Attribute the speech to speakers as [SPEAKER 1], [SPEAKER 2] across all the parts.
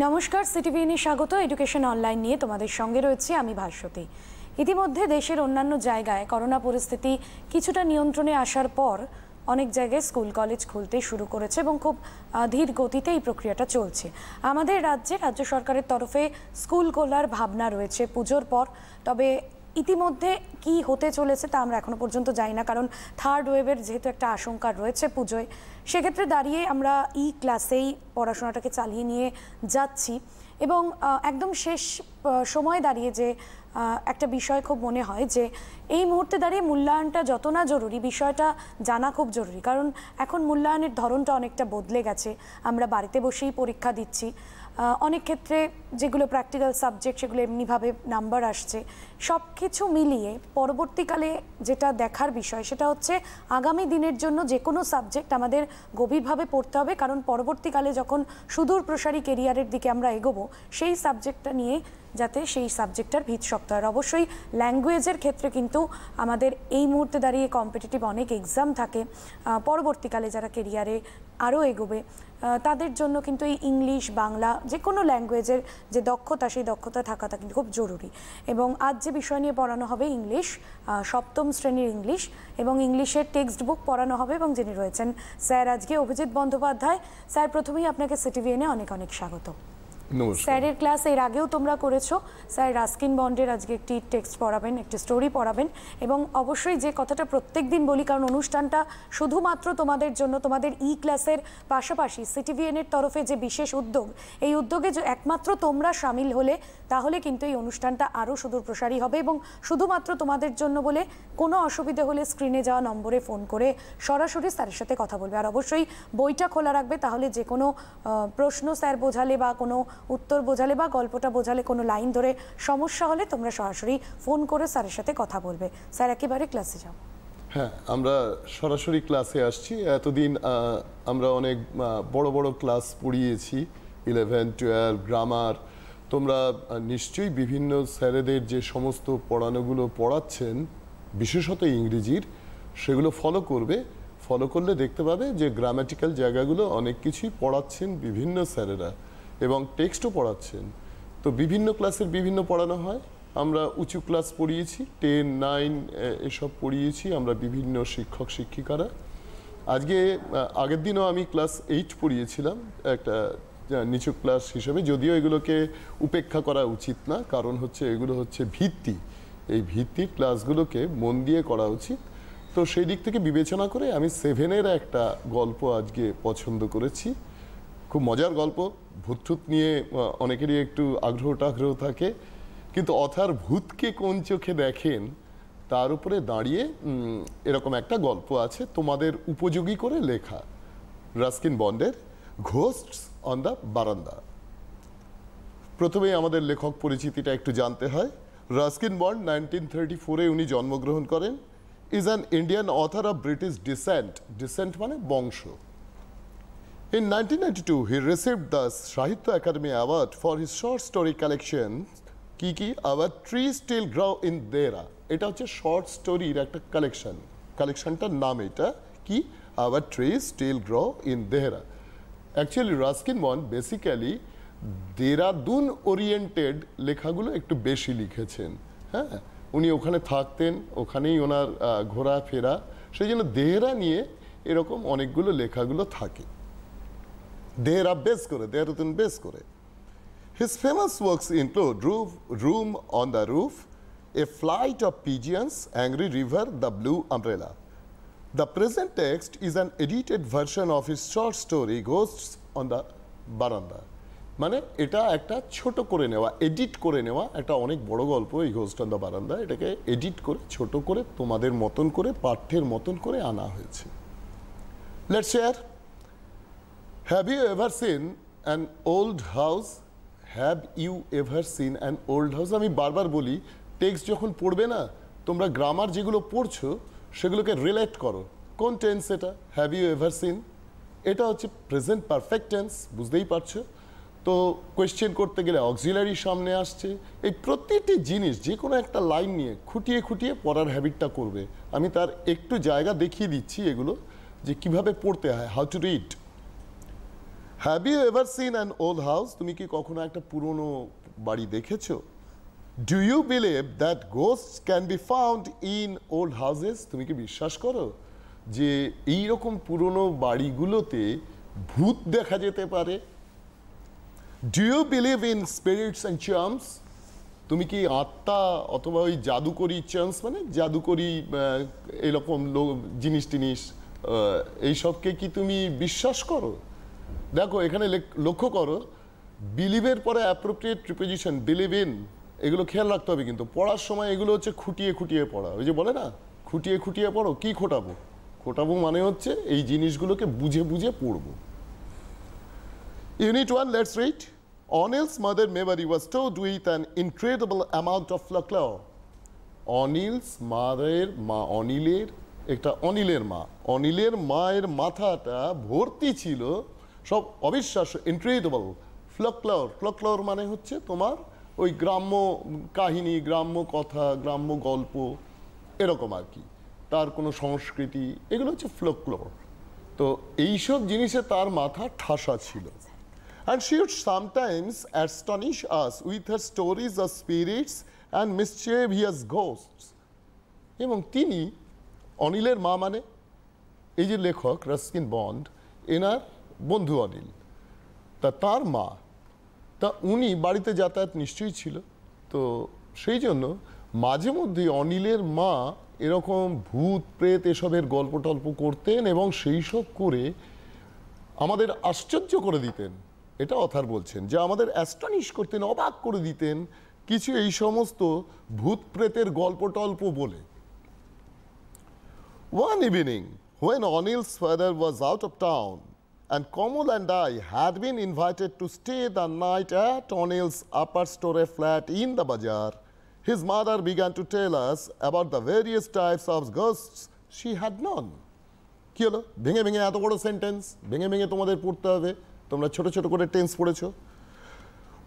[SPEAKER 1] নমস্কার, সিটিভিএনে স্বাগত। Education online নিয়ে তোমাদের সঙ্গে রয়েছে আমি ভাস্বতী। ইতিমধ্যে দেশের অন্যান্য জায়গায় করোনা পরিস্থিতি কিছুটা নিয়ন্ত্রণে আসার পর অনেক জায়গায় স্কুল কলেজ খুলতে শুরু করেছে এবং খুব ধীর গতিতে এই প্রক্রিয়াটা চলছে। আমাদের রাজ্য সরকারের তরফে স্কুল খোলার ভাবনা রয়েছে পুজোর পর। তবে ইতিমধ্যে কি হতে চলেছে তা আমরা এখনো পর্যন্ত জানি না, কারণ থার্ড ওয়েভের যেহেতু একটা আশঙ্কা রয়েছে পুজোয়, সেক্ষেত্রে দাঁড়িয়ে আমরা ক্লাসেই পড়াশোনাটাকে চালিয়ে নিয়ে যাচ্ছি। এবং একদম শেষ সময় দাঁড়িয়ে যে একটা বিষয় খুব মনে হয় যে এই মুহূর্তে দাঁড়িয়ে মূল্যায়নটা যত না জরুরি, বিষয়টা জানা খুব জরুরি। কারণ এখন মূল্যায়নের ধরনটা অনেকটা বদলে গেছে। আমরা বাড়িতে বসেই পরীক্ষা দিচ্ছি। অনেক ক্ষেত্রে যেগুলো প্র্যাকটিক্যাল সাবজেক্ট সেগুলো এমনিভাবে নাম্বার আসছে। সব কিছু মিলিয়ে পরবর্তীকালে যেটা দেখার বিষয় সেটা হচ্ছে আগামী দিনের জন্য যে কোনো সাবজেক্ট আমাদের গভীরভাবে পড়তে হবে, কারণ পরবর্তীকালে যখন সুদূর প্রসারী কেরিয়ারের দিকে আমরা এগোবো সেই সাবজেক্টটা নিয়ে যাতে সেই সাবজেক্টটার ভিত শক্ত হয়। অবশ্যই ল্যাঙ্গুয়েজের ক্ষেত্রে কিন্তু আমাদের এই মুহূর্তে দাঁড়িয়ে কম্পিটিটিভ অনেক এক্সাম থাকে। পরবর্তীকালে যারা কেরিয়ারে আরও এগোবে তাদের জন্য কিন্তু এই ইংলিশ, বাংলা যে কোনো ল্যাঙ্গুয়েজের যে দক্ষতা, সেই দক্ষতা থাকাটা কিন্তু খুব জরুরি। এবং আজ যে বিষয় নিয়ে পড়ানো হবে ইংলিশ, সপ্তম শ্রেণীর ইংলিশ, এবং ইংলিশের টেক্সট বুক পড়ানো হবে। এবং যিনি রয়েছেন স্যার আজকে অভিজিৎ বন্দ্যোপাধ্যায়। স্যার, প্রথমেই আপনাকে সিটিভিএনে অনেক অনেক স্বাগত। স্যারের ক্লাস এর আগেও তোমরা করেছো। স্যার রাস্কিন বন্ডের আজকে একটি টেক্সট পড়াবেন, একটি স্টোরি পড়াবেন। এবং অবশ্যই যে কথাটা প্রত্যেক দিন বলি, কারণ অনুষ্ঠানটা শুধুমাত্র তোমাদের জন্য, তোমাদের ক্লাসের পাশাপাশি সিটিভিএনের তরফে যে বিশেষ উদ্যোগ, এই উদ্যোগে যে একমাত্র তোমরা সামিল হলে তাহলে কিন্তু এই অনুষ্ঠানটা আরও সুদূর প্রসারী হবে। এবং শুধুমাত্র তোমাদের জন্য বলে কোনো অসুবিধে হলে স্ক্রিনে যাওয়া নম্বরে ফোন করে সরাসরি স্যারের সাথে কথা বলবে। আর অবশ্যই বইটা খোলা রাখবে, তাহলে যে কোনো প্রশ্ন স্যার বোঝালে বা কোনো উত্তর বোঝালে বা গল্পটা বোঝালে কোনো লাইন ধরে সমস্যা হলে তোমরা সরাসরি ফোন করে স্যারের সাথে কথা বলবে। স্যার একেবারে ক্লাসে যাও।
[SPEAKER 2] হ্যাঁ, আমরা সরাসরি ক্লাসে আসছি। এতদিন আমরা অনেক বড় বড় ক্লাস পড়িয়েছি, 11, 12 গ্রামার। তোমরা নিশ্চয়ই বিভিন্ন স্যারেদের যে সমস্ত পড়ানোগুলো পড়াচ্ছেন, বিশেষত ইংরেজির, সেগুলো ফলো করবে। ফলো করলে দেখতে পাবে যে গ্রামাটিক্যাল জায়গাগুলো অনেক কিছুই পড়াচ্ছেন বিভিন্ন স্যারেরা, এবং টেক্সটও পড়াচ্ছেন। তো বিভিন্ন ক্লাসের বিভিন্ন পড়ানো হয়। আমরা উঁচু ক্লাস পড়িয়েছি, 10, 9 এসব পড়িয়েছি আমরা বিভিন্ন শিক্ষক শিক্ষিকারা। আজকে আগের দিনও আমি ক্লাস 8 পড়িয়েছিলাম একটা নিচু ক্লাস হিসেবে, যদিও এগুলোকে উপেক্ষা করা উচিত না, কারণ হচ্ছে এগুলো হচ্ছে ভিত্তি। এই ভিত্তির ক্লাসগুলোকে মন দিয়ে করা উচিত। তো সেই দিক থেকে বিবেচনা করে আমি 7-এর একটা গল্প আজকে পছন্দ করেছি। খুব মজার গল্প। ভূত নিয়ে অনেকেরই একটু আগ্রহ থাকে, কিন্তু অথার ভূতকে কোন চোখে দেখেন তার উপরে দাঁড়িয়ে এরকম একটা গল্প আছে, তোমাদের উপযোগী করে লেখা। রাস্কিন বন্ডের ঘোস্টস অন দ্য বারান্দা। প্রথমেই আমাদের লেখক পরিচিতিটা একটু জানতে হয়। রাস্কিন বন্ড 1934-এ উনি জন্মগ্রহণ করেন। Is an Indian author of British descent মানে বংশ। In 1992, he received the Sahitya Academy Award for his short story collection, Our Trees Still Grow in Dera. এটা হচ্ছে শর্ট স্টোরির একটা কালেকশনটার নাম এটা কি, Our Trees Still Grow in Dera. Actually Ruskin bond basically Dehradun oriented লেখাগুলো একটু বেশি লিখেছেন। হ্যাঁ, উনি ওখানে থাকতেন, ওখানেই ওনার ঘোরাফেরা, সেই জন্য দেহরা নিয়ে এরকম অনেকগুলো লেখাগুলো থাকে। দেহরাদুন বেস করে। His famous works include Room on the Roof, A Flight of Pigeons, Angry River, The Blue Umbrella. The present text is an edited version of his short story Ghosts on the Baranda. মানে এটা একটা ছোট করে নেওয়া, edit করে নেওয়া একটা অনেক বড় গল্প এই ঘোস্ট অন দ্য বারান্দা। এটাকে এডিট করে ছোট করে তোমাদের মতন করে পাঠ্যের মতন করে আনা হয়েছে। Let's share. Have you ever seen an old house? Have you ever seen an old house? আমি বারবার বলি, টেক্সট যখন পড়বে না, তোমরা গ্রামার যেগুলো পড়ছো সেগুলোকে রিলেট করো। কোন টেন্স এটা? হ্যাভ ইউ এভার সিন, এটা হচ্ছে প্রেজেন্ট পারফেক্ট টেন্স, বুঝতেই পারছো। তো কোয়েশ্চেন করতে গেলে অক্সিলারি সামনে আসছে। এই প্রতিটি জিনিস যে কোনো একটা লাইন নিয়ে খুঁটিয়ে খুঁটিয়ে পড়ার হ্যাবিটটা করবে। আমি তার একটু জায়গা দেখিয়ে দিচ্ছি এগুলো, যে কিভাবে পড়তে হয়, how to read. Have you ever seen an old house? তুমি কি কখনো একটা পুরনো বাড়ি দেখেছো? Do you believe that ghost can be found in old houses? তুমি কি বিশ্বাস করো যে এইরকম পুরনো বাড়িগুলোতে ভূত দেখা যেতে পারে? Do you believe in spirits and charms? তুমি কি আত্মা অথবা ওই জাদুকরি চান্স মানে জাদুকরি এরকম জিনিস টিনিস এইসবকে কি তুমি বিশ্বাস করো? দেখো এখানে লক্ষ্য করো, বিলিভের পরে অ্যাপ্রোপ্রিয়েট প্রিপোজিশন বিলিভ ইন, এগুলো খেয়াল রাখতে হবে কিন্তু পড়ার সময় এগুলো হচ্ছে খুঁটিয়ে খুঁটিয়ে পড়া। ওই যে বলে না খুঁটিয়ে খুঁটিয়ে পড়ো, কি খোটাবো? খোটাবো মানে হচ্ছে এই জিনিসগুলোকে বুঝে বুঝে পড়বো। Unit 1, let's read. Onil's mother Mary was told with an incredible amount of folklore. Onil's mother মা অনিলের একটা অনিলের মায়ের মাথাটা ভর্তি ছিল সব অবিশ্বাস্য ইনক্রেডিবল ফ্লকলোর মানে হচ্ছে তোমার ওই গ্রাম্য কাহিনী, গ্রাম্য কথা, গ্রাম্য গল্প এরকম আর কি, তার কোনো সংস্কৃতি, এগুলো হচ্ছে ফ্লকলোর। তো এইসব জিনিসে তার মাথা ঠাসা ছিল। And she would sometimes astonish us with her stories of spirits and mischievous ghosts. এবং তিনি অনিলের মা মানে এই যে লেখক রাস্কিন বন্ড, এনার বন্ধু অনিল, তার মা, তা উনি বাড়িতে যাতায়াত নিশ্চয়ই ছিল। তো সেই জন্য মাঝে মধ্যে অনিলের মা এরকম ভূত প্রেত এসবের গল্প টল্প করতেন এবং সেই সব করে আমাদের আশ্চর্য করে দিতেন। এটা অথার বলছেন যে আমাদের অ্যাস্টনিশ করতেন, অবাক করে দিতেন কিছু এই সমস্ত ভূত প্রেতের গল্প টল্প বলে। One evening, when Anil's father was out of town and Komal and I had been invited to stay the night at Anil's upper story flat in the bazaar, his mother began to tell us about the various types of ghosts she had known. কি হলো? ভেঙে ভেঙে এত বড় sentence ভেঙে ভেঙে তোমাদের পড়তে হবে, তোমরা ছোট ছোট করে টেন্স পড়েছো।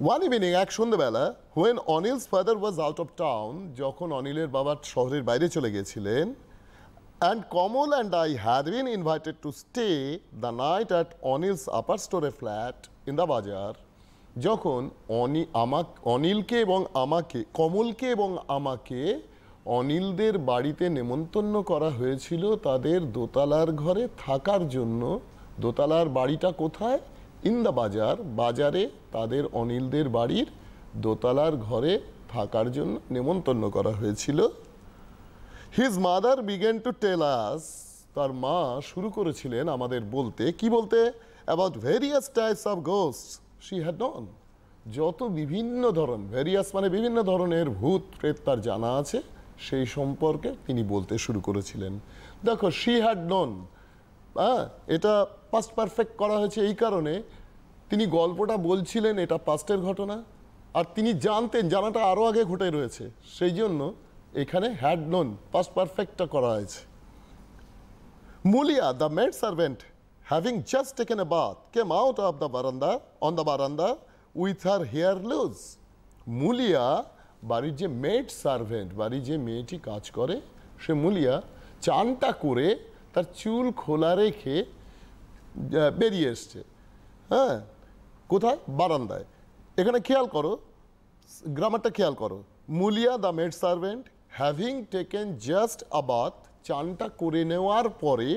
[SPEAKER 2] ওয়ান ইভিনিং, এক সন্ধ্যেবেলা, when Anil's father was out of town, যখন অনিলের বাবা শহরের বাইরে চলে গেছিলেন, and Kamal and I had been invited to stay the night at Anil's upper storey flat in the বাজার, যখন অনিলকে এবং আমাকে, কমলকে এবং আমাকে অনিলদের বাড়িতে নেমন্তন্ন করা হয়েছিল তাদের দোতলার ঘরে থাকার জন্য। দোতলার বাড়িটা কোথায়? ইন দ্য বাজার, বাজারে তাদের অনিলদের বাড়ির দোতলার ঘরে থাকার জন্য নেমন্তন্ন করা হয়েছিল। His mother began to tell us, তার মা শুরু করেছিলেন আমাদের বলতে, কি বলতে? About various types of ghosts she had known, যত বিভিন্ন ধরন, ভেরিয়াস মানে বিভিন্ন ধরনের ভূত প্রেত তার জানা আছে, সেই সম্পর্কে তিনি বলতে শুরু করেছিলেন। দেখো শি হ্যাড নন, এটা পাস্ট পারফেক্ট করা হয়েছে এই কারণে, তিনি গল্পটা বলছিলেন এটা পাস্টের ঘটনা, আর তিনি জানতেন, জানাটা আরও আগে ঘটে রয়েছে, সেই জন্য এখানে হ্যাড নোন পাস্ট পারফেক্টটা করা হয়েছে। Muliya, the maid servant, having just taken a bath, came out of the verandah on the verandah with her hair loose. Muliya, বাড়ির যে মেড সার্ভেন্ট, বাড়ির যে মেয়েটি কাজ করে, সে মুলিয়া চানটা করে তার চুল খোলা রেখে বেরিয়ে এসছে। হ্যাঁ, কোথায়? বারান্দায়। এখানে খেয়াল করো, গ্রামারটা খেয়াল করো। Mulia the maid servant having taken just a bath, চানটা করে নেওয়ার পরে,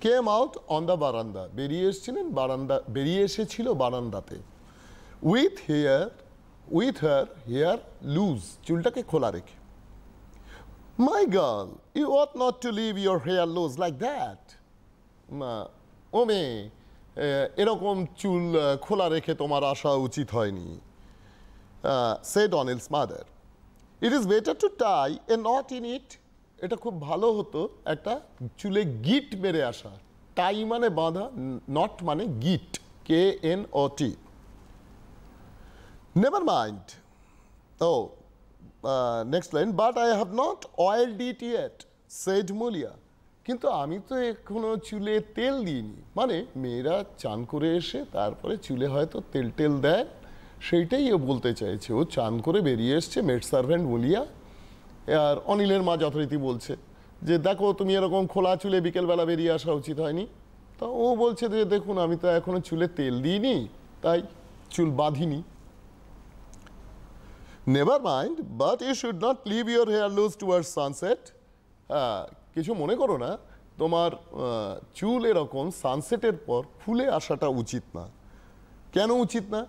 [SPEAKER 2] কেম আউট অন দ্য বারান্দা, বেরিয়ে এসেছিলেন বারান্দা, বেরিয়ে এসেছিল বারান্দাতে, উইথ হার হেয়ার লুজ, চুলটাকে খোলা রেখে। My girl, you ought not to leave your hair loose like that. ও মেয়ে, এরকম চুল খোলা রেখে তোমার আসা উচিত হয়নি। said Anil's mother. It is better to tie a knot in it. এটা খুব ভালো হতো একটা চুলে গিট মেরে আসা। টাই মানে বাঁধা, নট মানে গিট, KNOT. Never mind. Oh, next line, but I have not oiled it yet, said Mulia. কিন্তু আমি তো এখনো চুলে তেল দিইনি, মানে মেয়েরা চান করে এসে তারপরে চুলে হয়তো তেল টেল দেয়, সেইটাই ও বলতে চাইছে। ও চান করে বেরিয়ে এসছে, মেড সার্ভেন্ট মুলিয়া, আর অনিলের মা যথারীতি বলছে যে দেখো তুমি এরকম খোলা চুলে বিকেলবেলা বেরিয়ে আসা উচিত হয়নি। তা ও বলছে যে দেখুন আমি তো এখনো চুলে তেল দিইনি, তাই চুল বাঁধিনি। Never mind, but you should not leave your hair loose towards sunset. হ্যাঁ, কিছু মনে করো না, তোমার চুল এরকম সানসেটের পর ফুলে আসাটা উচিত না। কেন উচিত না?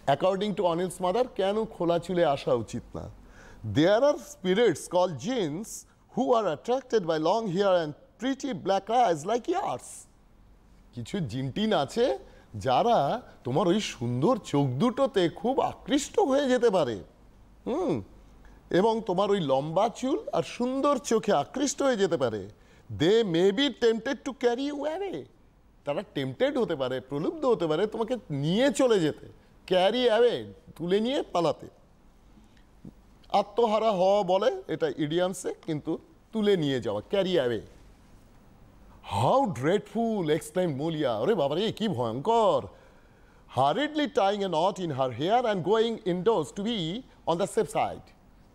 [SPEAKER 2] অ্যাকর্ডিং টু অনিলস মাদার, কেন খোলা চুলে আসা উচিত না? There are spirits called jinns who are attracted by long hair and pretty black eyes like yours. কিছু জিনটিন আছে যারা তোমার ওই সুন্দর চোখ দুটোতে খুব আকৃষ্ট হয়ে যেতে পারে, এবং তোমার ওই লম্বা চুল আর সুন্দর চোখে আকৃষ্ট হয়ে যেতে পারে। They may be tempted to carry you away. তারা টেম্পটেড হতে পারে, প্রলুব্ধ হতে পারে তোমাকে নিয়ে চলে যেতে, ক্যারি অ্যাওয়ে, তুলে নিয়ে পালাতে। আত্মহারা হওয়া বলে এটা ইডিয়ামসে, কিন্তু তুলে নিয়ে যাওয়া, carry away. How dreadful, exclaimed Mulia. ওরে বাবারে, কি ভয়ঙ্কর! hurriedly tying a knot in her hair and going indoors to be on the safe side.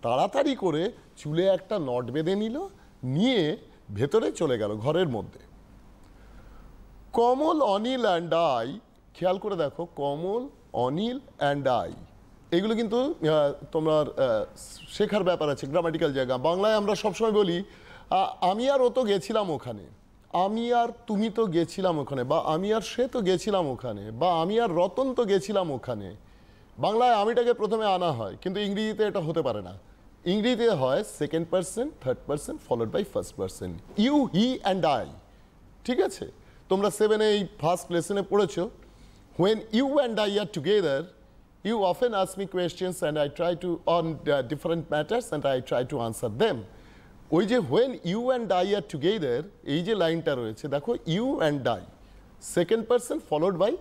[SPEAKER 2] তাড়াতাড়ি করে চুলে একটা নট বেঁধে নিল, নিয়ে ভেতরে চলে গেল ঘরের মধ্যে। কমল, অনিল অ্যান্ড আই, খেয়াল করে দেখো, কমল, অনিল অ্যান্ড আই, এগুলো কিন্তু তোমার শেখার ব্যাপার আছে, গ্রামাটিক্যাল জায়গা। বাংলায় আমরা সবসময় বলি আমি আর ও তো গেছিলাম ওখানে, আমি আর তুমি তো গেছিলাম ওখানে, বা আমি আর সে তো গেছিলাম ওখানে, বা আমি আর রতন তো গেছিলাম ওখানে। বাংলায় আমিটাকে প্রথমে আনা হয়, কিন্তু ইংরেজিতে এটা হতে পারে না। ইংরেজিতে হয় second person, third person, followed by first person. You, he and I. ঠিক আছে, তোমরা 7-এ এই ফার্স্ট লেসনে পড়েছো। When you and I are together, you often ask me questions and I try to on different matters and I try to answer them. ওই যে when you and I are together, এই যে লাইনটা রয়েছে দেখো, you and I, second person followed by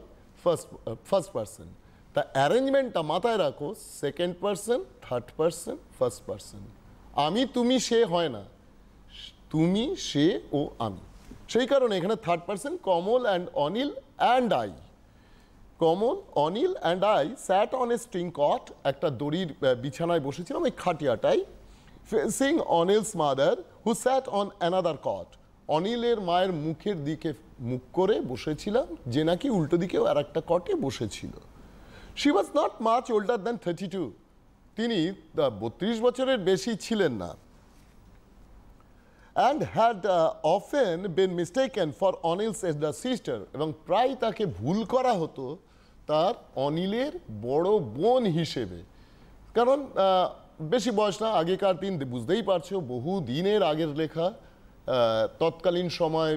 [SPEAKER 2] first person. তা অ্যারেঞ্জমেন্টটা মাথায় রাখো, second person, third person, first person. আমি, তুমি, সে হয় না, তুমি, সে ও আমি। সেই কারণে এখানে third person, Kamal and Anil and I. Kamal, Anil and I sat on a string cot, একটা দড়ির বিছানায় বসেছিলাম, ওই খাটিয়াটাই, facing Anil's mother who sat on another cot. অনিলের মায়ের মুখের দিকে মুখ করে বসেছিলাম, যে নাকি উল্টো দিকেও আর একটা কটে বসেছিল। She was not much older than 32, তিনি 32 বছরের বেশি ছিলেন না। And had often been mistaken for Anil's elder sister, এবং প্রায় তাকে ভুল করা হতো তার অনিলের বড় বোন হিসেবে। কারণ বেশি বয়স না, আগেকার দিন বুঝতেই পারছো, বহু দিনের আগের লেখা। তৎকালীন সময়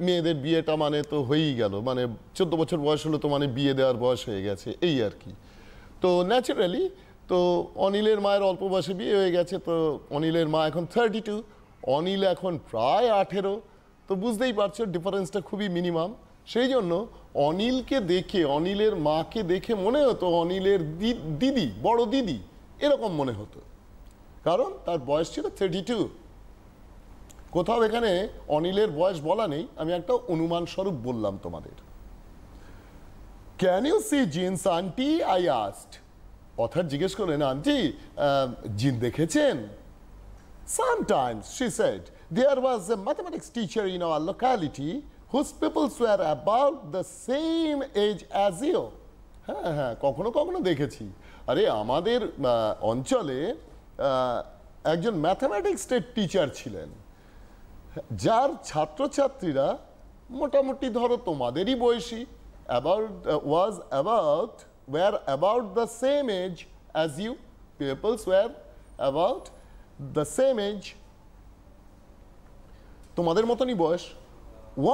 [SPEAKER 2] মেয়েদের বিয়েটা মানে তো হয়েই গেল, মানে 14 বছর বয়স হলো তো মানে বিয়ে দেওয়ার বয়স হয়ে গেছে, এই আর কি। তো ন্যাচারালি তো অনিলের মায়ের অল্প বয়সে বিয়ে হয়ে গেছে, তো অনিলের মা এখন 32, অনিল এখন প্রায় 18। তো বুঝতেই পারছো ডিফারেন্সটা খুবই মিনিমাম। সেই জন্য অনিলকে দেখে, অনিলের মাকে দেখে মনে হতো অনিলের দিদি, বড় দিদি এরকম মনে হতো, কারণ তার বয়স ছিল 32। কোথাও এখানে অনিলের বয়স বলা নেই, আমি একটা অনুমান স্বরূপ বললাম তোমাদের। Can you see jinns aunty, I asked. Author জিজ্ঞেস করলেন, আন্টি জিন দেখেছেন? Sometimes, she said, there was a mathematics teacher in our locality whose pupils were about the same age as you. হ্যাঁ হ্যাঁ, কখনো কখনো দেখেছি। আরে আমাদের অঞ্চলে একজন ম্যাথামেটিক্সের টিচার ছিলেন, যার ছাত্রছাত্রীরা মোটামুটি ধরো তোমাদেরই বয়সী, were about the same age as you. Pupils were about the same age, তোমাদের মতনই বয়স।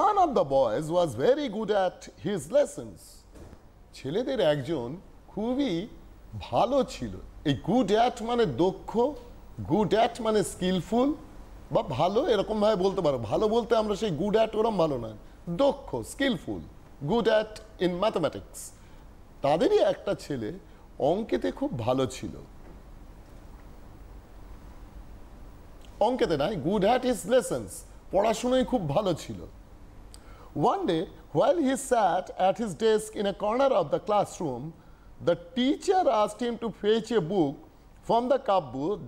[SPEAKER 2] One of the boys was very good at his lessons. ছেলেদের একজন খুবই ভালো ছিল। এই গুড অ্যাট মানে দক্ষ, গুড অ্যাট মানে স্কিলফুল বা ভালো, এরকম ভাবে বলতে পারো। ভালো বলতে আমরা সেই গুড অ্যাট ওরম ভালো নয়, দক্ষ, skillful, good at in mathematics. তাদেরই একটা ছেলে অঙ্কেতে খুব ভালো ছিল। অঙ্কেতে নাই, গুড অ্যাট হিজ লেসন্স, পড়াশোনায় খুব ভালো ছিল। One day, while he sat at his desk in a corner of the classroom, the teacher asked him to fetch a book from the cupboard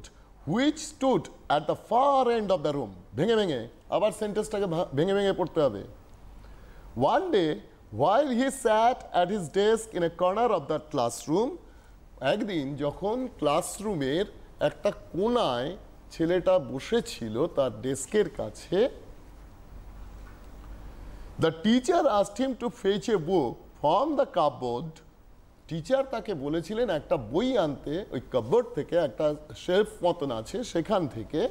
[SPEAKER 2] which stood at the far end of the room. ভেঙে ভেঙে, আবার সেন্টেন্সটাকে ভেঙে ভেঙে পড়তে হবে। One day, while he sat at his desk in a corner of that classroom, একদিন যখন ক্লাসরুমের একটা কোনায় ছেলেটা বসেছিল তার ডেস্কের কাছে, the teacher asked him to fetch a book from the cupboard. Teacher তাকে বলেছিলেন একটা বই আনতে ওই কাপবোর্ড থেকে, একটা শেলফ মতন আছে সেখান থেকে,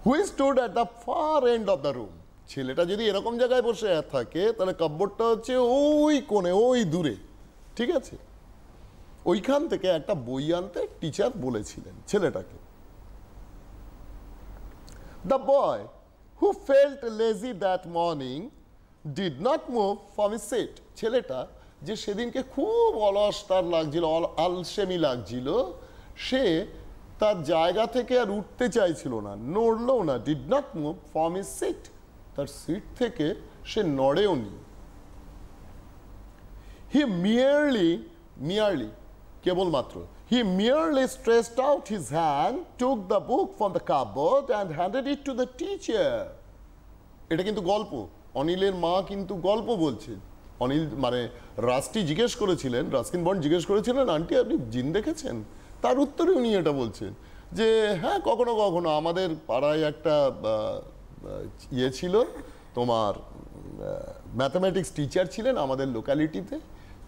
[SPEAKER 2] who stood at the far end of the room. ছেলেটা যদি এরকম জায়গায় বসে থাকে তাহলে কাপবোর্ডটা হচ্ছে ওই কোণে, ওই দূরে, ঠিক আছে? ওইখান থেকে একটা বই আনতে টিচার বলেছিলেন ছেলেটাকে। The boy who felt lazy that morning did not move from his seat. ছেলেটা যে সেদিনকে খুব অলস তার লাগছিল, আলসেমি লাগছিল, সে তার জায়গা থেকে আর উঠতে চাইছিল না, নড়লো না, did not move from his seat, তার সিট থেকে সে নড়েও নি। হি মিয়ারলি কেবলমাত্র he merely stretched out his hand, took the book from the cupboard and handed it to the teacher. এটা কিন্তু গল্প, অনিলের মা কিন্তু গল্প বলছে। অনিল মানে রাস্কিন বন্ড জিজ্ঞেস করেছিলেন, আন্টি আপনি জিন দেখেছেন? তার উত্তরে উনি এটা বলছেন যে হ্যাঁ, কখনো কখনো আমাদের পাড়ায় একটা ইয়ে ছিল, তোমার ম্যাথামেটিক্স টিচার ছিলেন আমাদের লোকালিটিতে,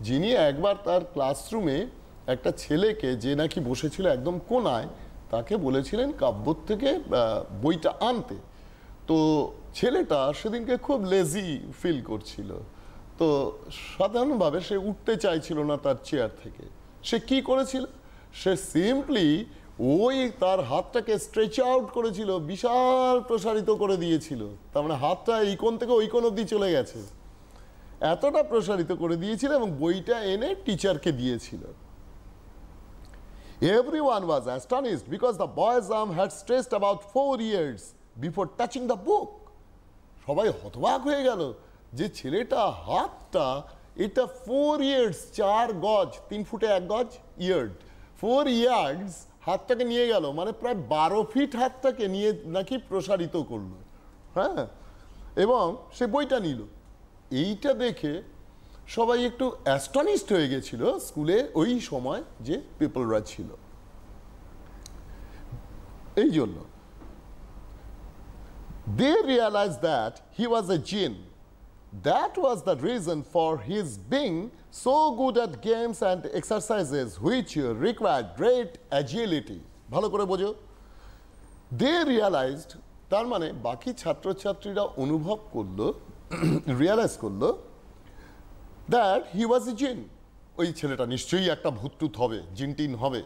[SPEAKER 2] যিনি একবার তার ক্লাসরুমে একটা ছেলেকে, যে নাকি বসেছিল একদম কোনায়, তাকে বলেছিলেন কাব্যর থেকে বইটা আনতে। তো ছেলেটা সেদিনকে খুব লেজি ফিল করছিল, তো সাধারণভাবে সে উঠতে চাইছিল না তার চেয়ার থেকে। সে কি করেছিল? সে সিম্পলি ওই তার হাতটাকে স্ট্রেচ আউট করেছিল, বিশাল প্রসারিত করে দিয়েছিল। তার মানে হাতটা এই কোণ থেকে ওই কোণ অবধি চলে গেছে, এতটা প্রসারিত করে দিয়েছিল, এবং বইটা এনে টিচারকে দিয়েছিল। Everyone was astonished because the boy's arm had stretched about 4 years before touching the book. সবাই হতবাক হয়ে গেল যে ছেলেটা হাতটা, এটা 4 years, 4 গজ, 3 ফুটে 1 গজ, ইয়ার্ড, 4 ইয়ার্ডস হাতটাকে নিয়ে গেল, মানে প্রায় 12 ফিট হাতটাকে নিয়ে নাকি প্রসারিত করলো। হ্যাঁ, এবং সে বইটা নিল। এইটা দেখে সবাই একটু অ্যাস্টনিশড হয়ে গেছিল স্কুলে ওই সময় যে পিপলরা ছিল। এই জন্য they realized that he was a jinn. That was the reason for his being so good at games and exercises which required great agility. ভালো করে বোঝো, they realized, তার মানে বাকি ছাত্রছাত্রীরা অনুভব করলো, রিয়ালাইজ করলো that he was a jinn. ওই ছেলেটা নিশ্চয়ই একটা ভূতটুত হবে, জিনটিন হবে।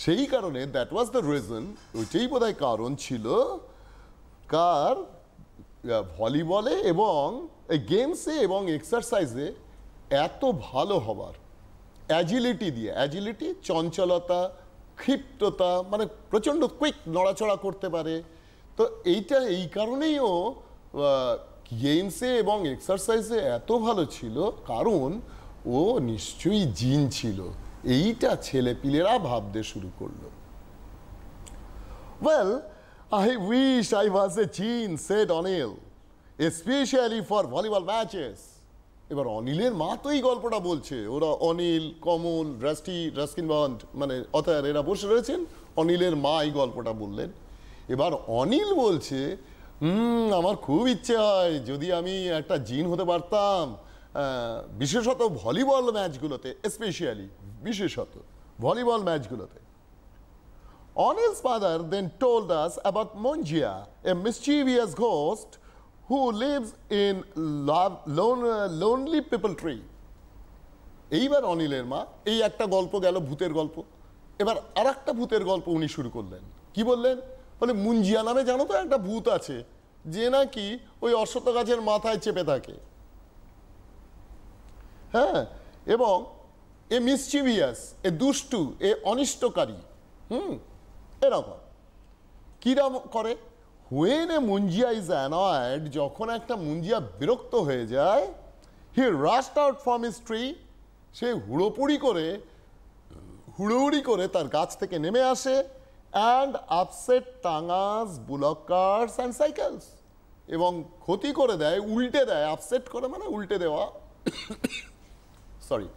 [SPEAKER 2] সেই কারণে দ্যাট ওয়াজ দ্য রিজন, ওইটাই বোধহয় কারণ ছিল কার ভলিবলে এবং এই গেমসে এবং এক্সারসাইজে এত ভালো হবার, অ্যাজিলিটি দিয়ে। অ্যাজিলিটি চঞ্চলতা, ক্ষিপ্ততা, মানে প্রচণ্ড কুইক নড়াচড়া করতে পারে। তো এইটা এই কারণেই ও গেমসে এবং এক্সারসাইজে এত ভালো ছিল, কারণ ও নিশ্চয়ই জিন ছিল। এইটা ছেলেপিলেরা ভাবতে শুরু করলো। Well, I wish I was a jinn, said Anil, especially for volleyball matches. এবার অনিলের মা তো এই গল্পটা বলছে, ওরা অনিল, কমল, রাস্কিন বন্ড মানে অথার এরা বসে রয়েছেন, অনিলের মা এই গল্পটা বললেন। এবার অনিল বলছে আমার খুব ইচ্ছে হয় যদি আমি একটা জিন হতে পারতাম, বিশেষত ভলিবল ম্যাচগুলোতে, স্পেশালি বিশেষত volleyball ম্যাচগুলোতে। Anil's father then told us about Munjia, a mischievous ghost who lives in lonely people tree. এইবার অনিলের মা এই একটা গল্প গেল, ভূতের গল্প। এবার আর একটা ভূতের গল্প উনি শুরু করলেন। কি বললেন? বলে মুঞ্জিয়া নামে জানো তো একটা ভূত আছে, যে নাকি ওই অশ্বত্থ গাছের মাথায় চেপে থাকে। হ্যাঁ, এবং এ মিসচিভিয়াস, এ দুষ্টু, এ অনিষ্টকারী। এরকম কিরম করে? When a Munjia is annoyed, যখন একটা মুঞ্জিয়া বিরক্ত হয়ে যায়, he rushed out from his tree, সে হুড়োহুড়ি করে তার গাছ থেকে নেমে আসে, and upset টাঙ্গাস, bullock carts and cycles, এবং ক্ষতি করে দেয়, উল্টে দেয়, আপসেট করে মানে উল্টে দেওয়া, সরি,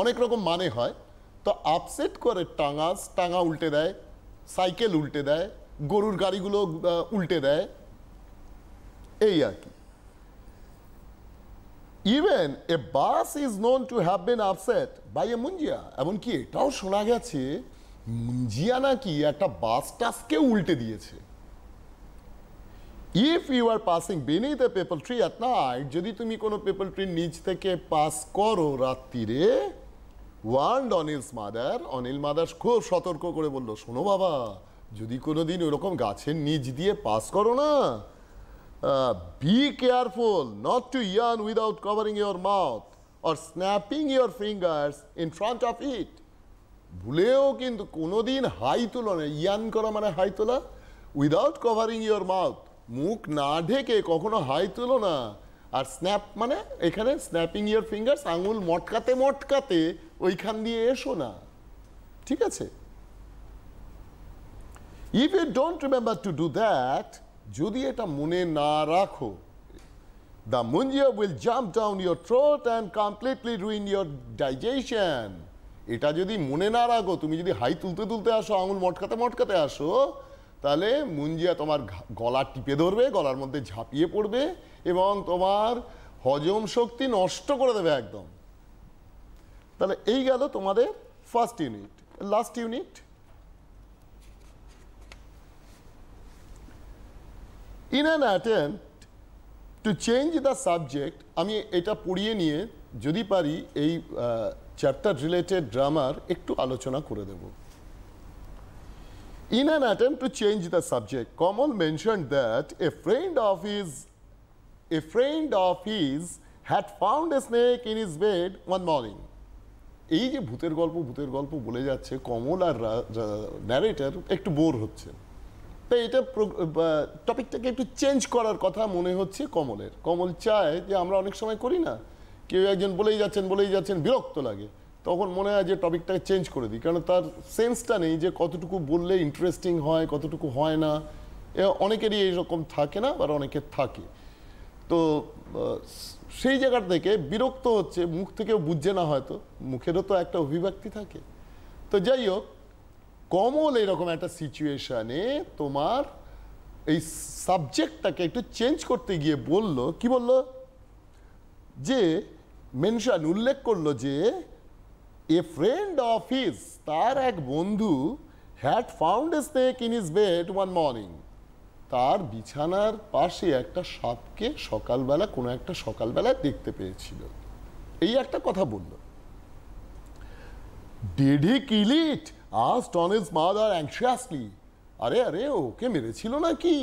[SPEAKER 2] অনেক রকম মানে হয়। তো আপসেট করে টাঙা উল্টে দেয়, সাইকেল উল্টে দেয়, গরুর গাড়িগুলো উল্টে দেয়, এই আর কি। Even a bus is known to have been upset by a munjia. এমনকি এটাও শোনা গেছে মুঞ্জিয়া নাকি একটা বাস টাসকে উল্টে দিয়েছে। If you are passing beneath a peepal tree at night, যদি তুমি কোনো পেপল ট্রির নিচ থেকে পাস করো রাত্রিরে, warned Anil's mother, Anil mother খুব সতর্ক করে বলল, শোনো বাবা, যদি কোনোদিন ওরকম গাছের নিচ দিয়ে পাস করো না, be careful not to yawn without covering your mouth or snapping your fingers in front of it. ভুলেও কিন্তু কোনোদিন হাই তোলো না, ইয়ান করা মানে হাই তোলা, উইদাউট কভারিং ইয়োর মাউথ, মুখ না ঢেকে কখনো হাই তোলো না। আর স্ন্যাপ মানে এখানে স্ন্যাপিং ইয়োর ফিঙ্গার্স, আঙুল মটকাতে মটকাতে ওইখান দিয়ে এসো না, ঠিক আছে? If you don't remember to do that, যদি এটা মনে না রাখো, the Munjia will jump down your throat and completely ruin your digestion. এটা যদি মনে না রাখো, তুমি যদি হাই তুলতে তুলতে আসো, আঙুল মটকাতে মটকাতে আসো, তাহলে মুঞ্জিয়া তোমার গলা টিপে ধরবে, গলার মধ্যে ঝাঁপিয়ে পড়বে এবং তোমার হজম শক্তি নষ্ট করে দেবে একদম। তাহলে এই গেল তোমাদের first unit. Last unit, in an attempt to change the subject, আমি এটা পড়িয়ে নিয়ে যদি পারি এই চ্যাপ্টার রিলেটেড ড্রামার একটু আলোচনা করে দেব। In an attempt to change the subject, Kamal mentioned that a friend of his had found a snake in his bed one morning. এই যে ভূতের গল্প বলে যাচ্ছে, কমল আর ন্যারেটর একটু বোর হচ্ছে, তাই এটা টপিকটাকে একটু চেঞ্জ করার কথা মনে হচ্ছে কমলের। কমল চায় যে আমরা অনেক সময় করি না, কেউ একজন বলেই যাচ্ছেন, বিরক্ত লাগে, তখন মনে হয় যে টপিকটাকে চেঞ্জ করে দিই, কারণ তার সেন্সটা নেই যে কতটুকু বললে ইন্টারেস্টিং হয়, কতটুকু হয় না। অনেকেরই এইরকম থাকে না, আবার অনেকের থাকে। তো সেই জায়গা থেকে বিরক্ত হচ্ছে, মুখ থেকেও বুঝছে না, হয়তো মুখেরও তো একটা অভিব্যক্তি থাকে। তো যাই হোক, কমল এরকম একটা সিচুয়েশনে তোমার এই সাবজেক্টটাকে একটু চেঞ্জ করতে গিয়ে বলল, কি বলল, যে মেনশন উল্লেখ করলো যে এ ফ্রেন্ড অফ হিজ, তার এক বন্ধু, had found a snake in his bed one morning, তার বিছানার পাশে একটা সাপকে কোনো একটা সকালবেলা দেখতে পেয়েছিল। এই একটা কথা বলল। Did he kill it? asked Anil's mother anxiously. আরে ওকে মেরেছিল নাকি?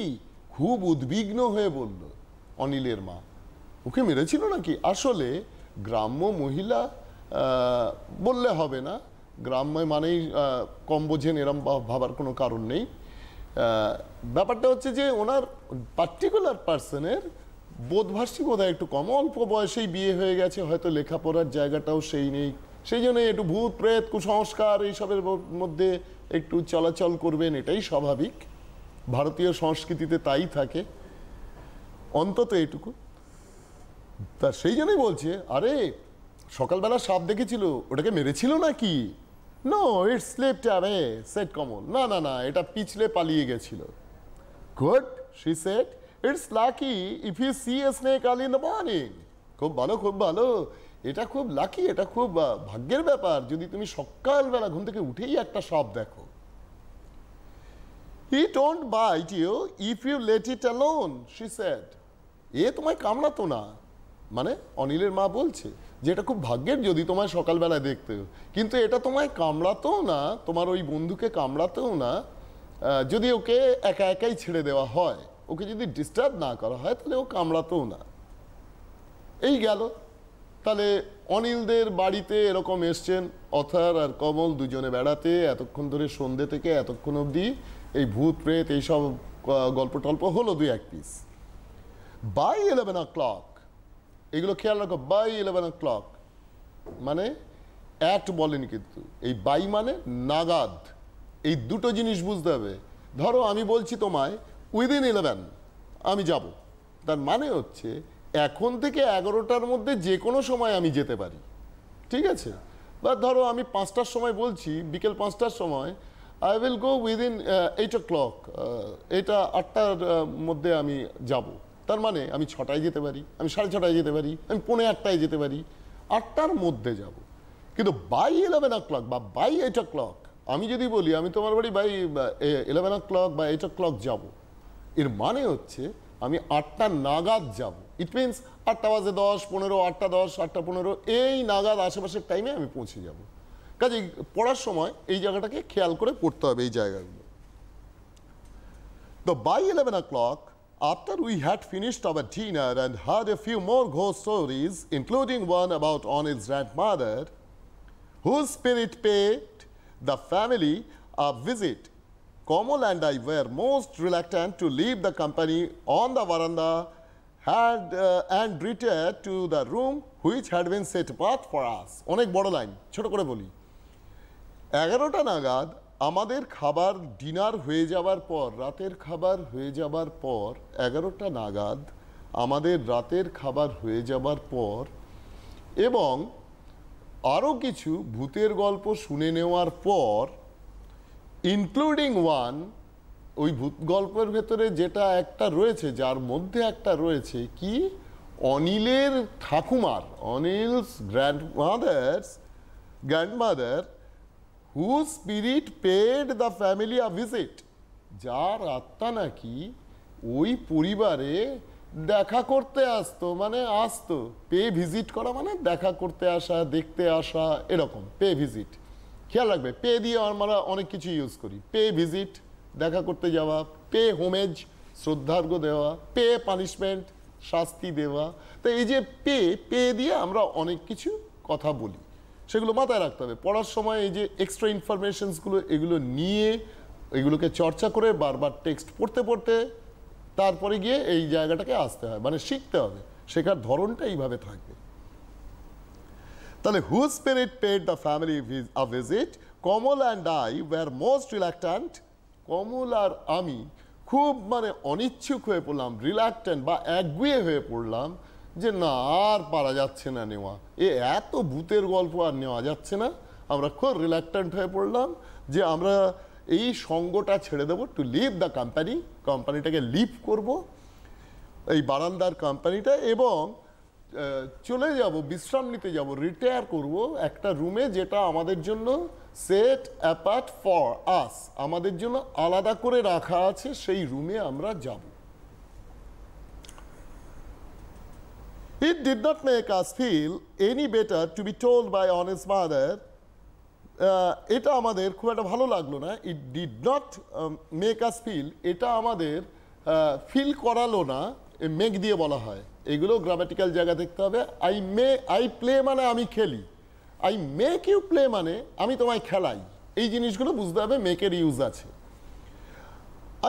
[SPEAKER 2] খুব উদ্বিগ্ন হয়ে বলল অনিলের মা, ওকে মেরেছিল নাকি? আসলে গ্রাম্য মহিলা বললে হবে না, গ্রাম্য মানেই কম বোঝেন এরম ভাবার কোনো কারণ নেই। ব্যাপারটা হচ্ছে যে ওনার পার্টিকুলার পার্সনের বোধভাষী বোধহয় একটু কম, অল্প বয়সেই বিয়ে হয়ে গেছে, হয়তো লেখাপড়ার জায়গাটাও সেই নেই, সেই জন্য একটু ভূত প্রেত কুসংস্কার এইসবের মধ্যে একটু চলাচল করবেন, এটাই স্বাভাবিক, ভারতীয় সংস্কৃতিতে তাই থাকে, অন্তত এইটুকু। তা সেই জন্যই বলছে, আরে সকালবেলা সাপ দেখেছিল, ওটাকে মেরেছিল নাকি? No, it's slipped away, said Kamal. না, এটা পিছলে পালিয়ে গেছিল। Good, she said, it's lucky if you see a snake early in the morning. খুব ভালো, এটা খুব লাকি, এটা খুব ভাগ্যের ব্যাপার যদি তুমি সকালবেলা ঘুম থেকে উঠেই একটা সাপ দেখো। He don't bite you if you let it alone, she said. এ তোমায় কামড়াতো না, মানে অনিলের মা বলছে যে এটা খুব ভাগ্যের যদি তোমায় সকালবেলা দেখতে, কিন্তু এটা তোমায় কামড়াতেও না, তোমার ওই বন্ধুকে কামড়াতেও না, যদি ওকে একাই ছেড়ে দেওয়া হয়, ওকে যদি ডিস্টার্ব না করা হয়, তাহলে ও কামড়াতেও না। এই গেল। তাহলে অনিলদের বাড়িতে এরকম এসছেন অথার আর কমল দুজনে বেড়াতে, এতক্ষণ ধরে সন্ধ্যে থেকে এতক্ষণ অবধি এই ভূত প্রেত এইসব গল্প টল্প হলো 2-1 পিস। বাই 11 o'clock, এগুলো খেয়াল রাখো, বাই 11 o'clock মানে অ্যাট বলেনি, কিন্তু এই বাই মানে নাগাদ, এই দুটো জিনিস বুঝতে হবে। ধরো আমি বলছি তোমায় উইদিন 11 আমি যাব, তার মানে হচ্ছে এখন থেকে 11টার মধ্যে যে কোনো সময় আমি যেতে পারি, ঠিক আছে? বা ধরো আমি 5টার সময় বলছি, বিকেল 5টার সময়, I will go within 8 o'clock, এটা 8টার মধ্যে আমি যাব। তার মানে আমি 6টায় যেতে পারি, আমি 6:30টায় যেতে পারি, আমি 7:45টায় যেতে পারি, 8টার মধ্যে যাব। কিন্তু বাই 11 o'clock বা বাই 8 o'clock আমি যদি বলি আমি তোমার বাড়ি বাই 11 o'clock বা 8 o'clock যাব, এর মানে হচ্ছে আমি 8টা নাগাদ যাব। ইট মিনস 8টা বাজে 10, 15, 8টা 10, 8টা 15 এই নাগাদ আশেপাশের টাইমে আমি পৌঁছে যাব। কাজে পড়ার সময় এই জায়গাটাকে খেয়াল করে পড়তে হবে, এই জায়গাগুলো। তো by 11 o'clock, after we had finished our dinner and heard a few more ghost stories, including one about Anil's grandmother, whose spirit paid the family a visit, Komal and I were most reluctant to leave the company on the veranda and return to the room which had been set apart for us. অনেক বড় line, ছোট করে বলি। 11টা নাগাদ আমাদের খাবার dinner হয়ে যাবার পর, রাতের খাবার হয়ে যাবার পর, 11টা নাগাদ আমাদের রাতের খাবার হয়ে যাবার পর এবং আরও কিছু ভূতের গল্প শুনে নেওয়ার পর, ইনক্লুডিং ওয়ান, ওই ভূত গল্পের ভেতরে যেটা একটা রয়েছে, যার মধ্যে একটা রয়েছে কি, অনিলের ঠাকুমার, Anil's grandmother whose spirit paid the family a visit, যার আত্মা নাকি ওই পরিবারে দেখা করতে আসতো, মানে আসতো, পে ভিজিট করা মানে দেখা করতে আসা, দেখতে আসা, এরকম পে ভিজিট। খেয়াল রাখবে, পে দিয়ে আমরা অনেক কিছু ইউজ করি। পে ভিজিট দেখা করতে যাওয়া, পে হোমেজ শ্রদ্ধার্ঘ দেওয়া, পে পানিশমেন্ট শাস্তি দেওয়া। তো এই যে পে দিয়ে আমরা অনেক কিছু কথা বলি, সেগুলো মাথায় রাখতে হবে। পড়ার সময় এই যে এক্সট্রা ইনফরমেশনসগুলো, এগুলো নিয়ে এগুলোকে চর্চা করে বারবার টেক্সট পড়তে পড়তে তারপরে গিয়ে এই জায়গাটাকে আসতে হয়, মানে শিখতে হবে। শেখার ধরনটা এইভাবে থাকবে। তাহলে whose spirit paid the family a visit, Komal and I were most reluctant, কমল আর আমি খুব মানে অনিচ্ছুক হয়ে পড়লাম, রিল্যাক্টেন্ট বা একগুঁয়ে হয়ে পড়লাম, যে না আর পারা যাচ্ছে না নেওয়া, এত ভূতের গল্প আর নেওয়া যাচ্ছে না। আমরা খুব রিল্যাক্টেন্ট হয়ে পড়লাম যে আমরা এই সঙ্গটা ছেড়ে দেবো, টু লিভ দ্য কোম্পানি, কোম্পানিটাকে লিভ করব, এই বারান্দার কোম্পানিটা, এবং চলে যাব, বিশ্রাম নিতে যাব, রিটায়ার করব একটা রুমে যেটা আমাদের জন্য সেট অ্যাপার্ট ফর আস, আমাদের জন্য আলাদা করে রাখা আছে, সেই রুমে আমরা যাব। It did not make us feel any better to be told by Anil's mother. এটা আমাদের খুব একটা ভালো লাগলো না। It did not make us feel, এটা আমাদের ফিল করালো না। মেক দিয়ে বলা হয়, এগুলো গ্রামাটিক্যাল জায়গা দেখতে হবে। আই প্লে মানে আমি খেলি, আই মেক ইউ প্লে মানে আমি তোমায় খেলাই, এই জিনিসগুলো বুঝতে হবে, মেকের ইউজ আছে।